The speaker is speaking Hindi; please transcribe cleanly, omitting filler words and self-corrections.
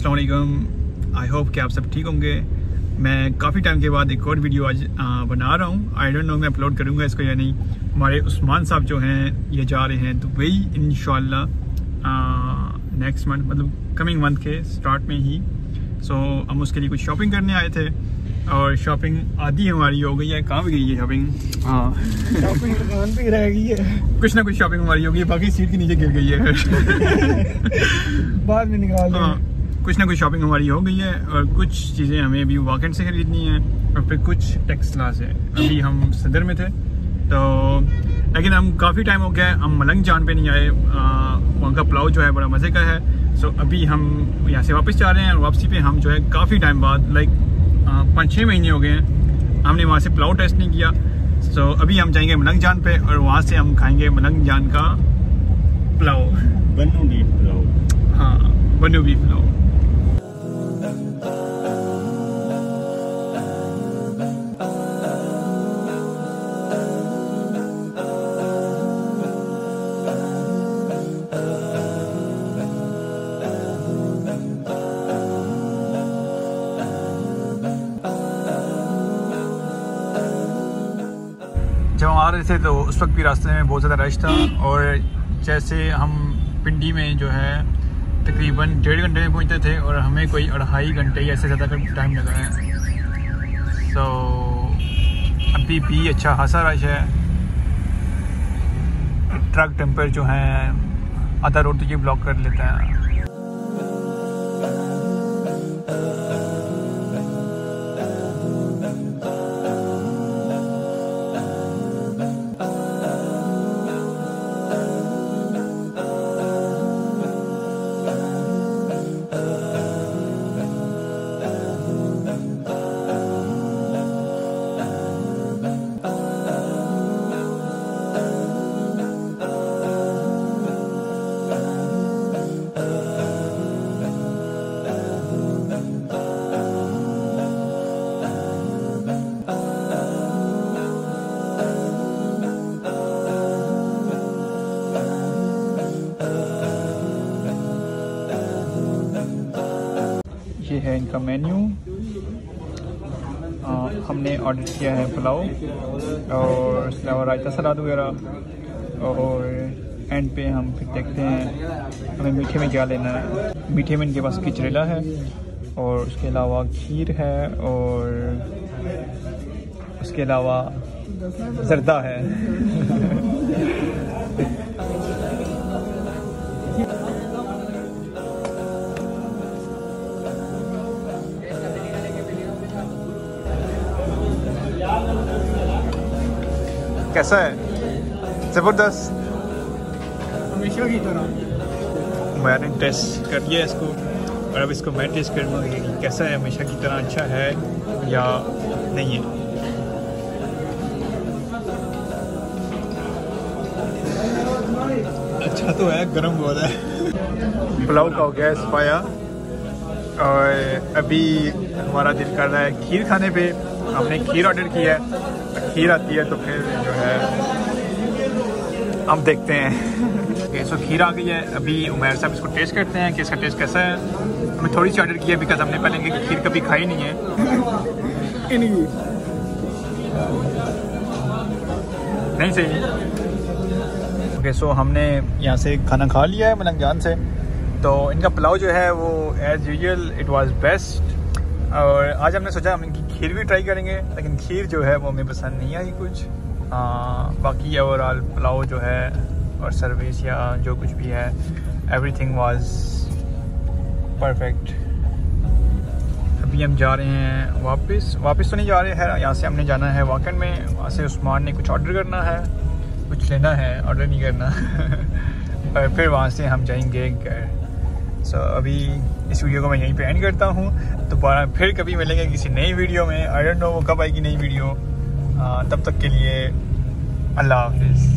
अस्सलाम वालेकुम। आई होप कि आप सब ठीक होंगे। मैं काफ़ी टाइम के बाद एक और वीडियो आज बना रहा हूँ। आई डोंट नो मैं अपलोड करूँगा इसको या नहीं। हमारे उस्मान साहब जो हैं ये जा रहे हैं दुबई इंशाल्लाह नेक्स्ट मंथ, मतलब कमिंग मंथ के स्टार्ट में ही। सो हम उसके लिए कुछ शॉपिंग करने आए थे और शॉपिंग आधी हमारी हो गई है। कहाँ भी गई है शॉपिंग? हाँ शॉपिंग दुकान पे रह गई है। कुछ ना कुछ शॉपिंग हमारी हो गई है, बाकी सीट के नीचे गिर गई है बाद में निकाल। हाँ, कुछ ना कुछ शॉपिंग हमारी हो गई है और कुछ चीज़ें हमें अभी वॉकेंड से खरीदनी है और फिर कुछ टेक्सला से। अभी हम सदर में थे तो, लेकिन हम काफ़ी टाइम हो गया है हम मलंग जान पे नहीं आए। वहाँ का पुलाव जो है बड़ा मज़े का है। सो अभी हम यहाँ से वापस जा रहे हैं और वापसी पे हम जो है काफ़ी टाइम बाद, लाइक 5-6 महीने हो गए हैं हमने वहाँ से पुलाव टेस्ट नहीं किया। सो अभी हम जाएंगे मलंग जान पे और वहाँ से हम खाएंगे मलंग जान का पुलाव, बन्नू बीफ पुलाव। हाँ, बन्नू बीफ पुलाव। जब हम आ रहे थे तो उस वक्त भी रास्ते में बहुत ज़्यादा रश था और जैसे हम पिंडी में जो है तकरीबन 1.5 घंटे में पहुंचते थे और हमें कोई 2.5 घंटे या ऐसे ज़्यादा का टाइम लगा है। सो अभी भी अच्छा खासा रश है। ट्रक टेम्पर जो हैं आधा रोड तो ये ब्लॉक कर लेता है। ये है इनका मेन्यू। हमने ऑर्डर किया है पुलाव और इसके अलावा रायता सलाद वगैरह। और एंड पे हम फिर देखते हैं हमें मीठे में क्या लेना है। मीठे में इनके पास किचरेला है और उसके अलावा खीर है और उसके अलावा जर्दा है कैसा है? ज़बरदस्त, हमेशा की तरह। मैंने टेस्ट कर लिया इसको और अब इसको मैं टेस्ट करूँगा कि कैसा है, हमेशा की तरह अच्छा है या नहीं है। अच्छा तो है, गर्म बहुत है। पुलाव का हो गया सफाया और अभी हमारा दिल कर रहा है खीर खाने पे। हमने खीर ऑर्डर किया है, खीर आती है तो फिर जो है हम देखते हैं। सो खीर आ गई है। अभी उमैर साहब इसको टेस्ट करते हैं कि इसका टेस्ट कैसा है। हमें थोड़ी सी ऑर्डर की है बिकॉज हमने पहले इनकी खीर कभी खाई नहीं है। नहीं सही। ओके, सो हमने यहाँ से खाना खा लिया है मलंग जान से। तो इनका पुलाव जो है वो as usual it was best. और आज हमने सोचा हम इनकी खीर भी ट्राई करेंगे, लेकिन खीर जो है वो हमें पसंद नहीं आई कुछ। बाकी ओवरऑल पुलाव जो है और सर्विस या जो कुछ भी है एवरीथिंग वाज परफेक्ट। अभी हम जा रहे हैं वापस तो नहीं जा रहे हैं, यहाँ से हमने जाना है वॉकेंड में। वहाँ से उस्मान ने कुछ ऑर्डर करना है, कुछ लेना है, ऑर्डर नहीं करना और फिर वहाँ से हम जाएंगे घर। सो अभी इस वीडियो को मैं यहीं पे एंड करता हूँ। दोबारा फिर कभी मिलेंगे किसी नई वीडियो में। आई डोंट नो वो कब आएगी नई वीडियो। तब तक के लिए अल्लाह हाफिज़।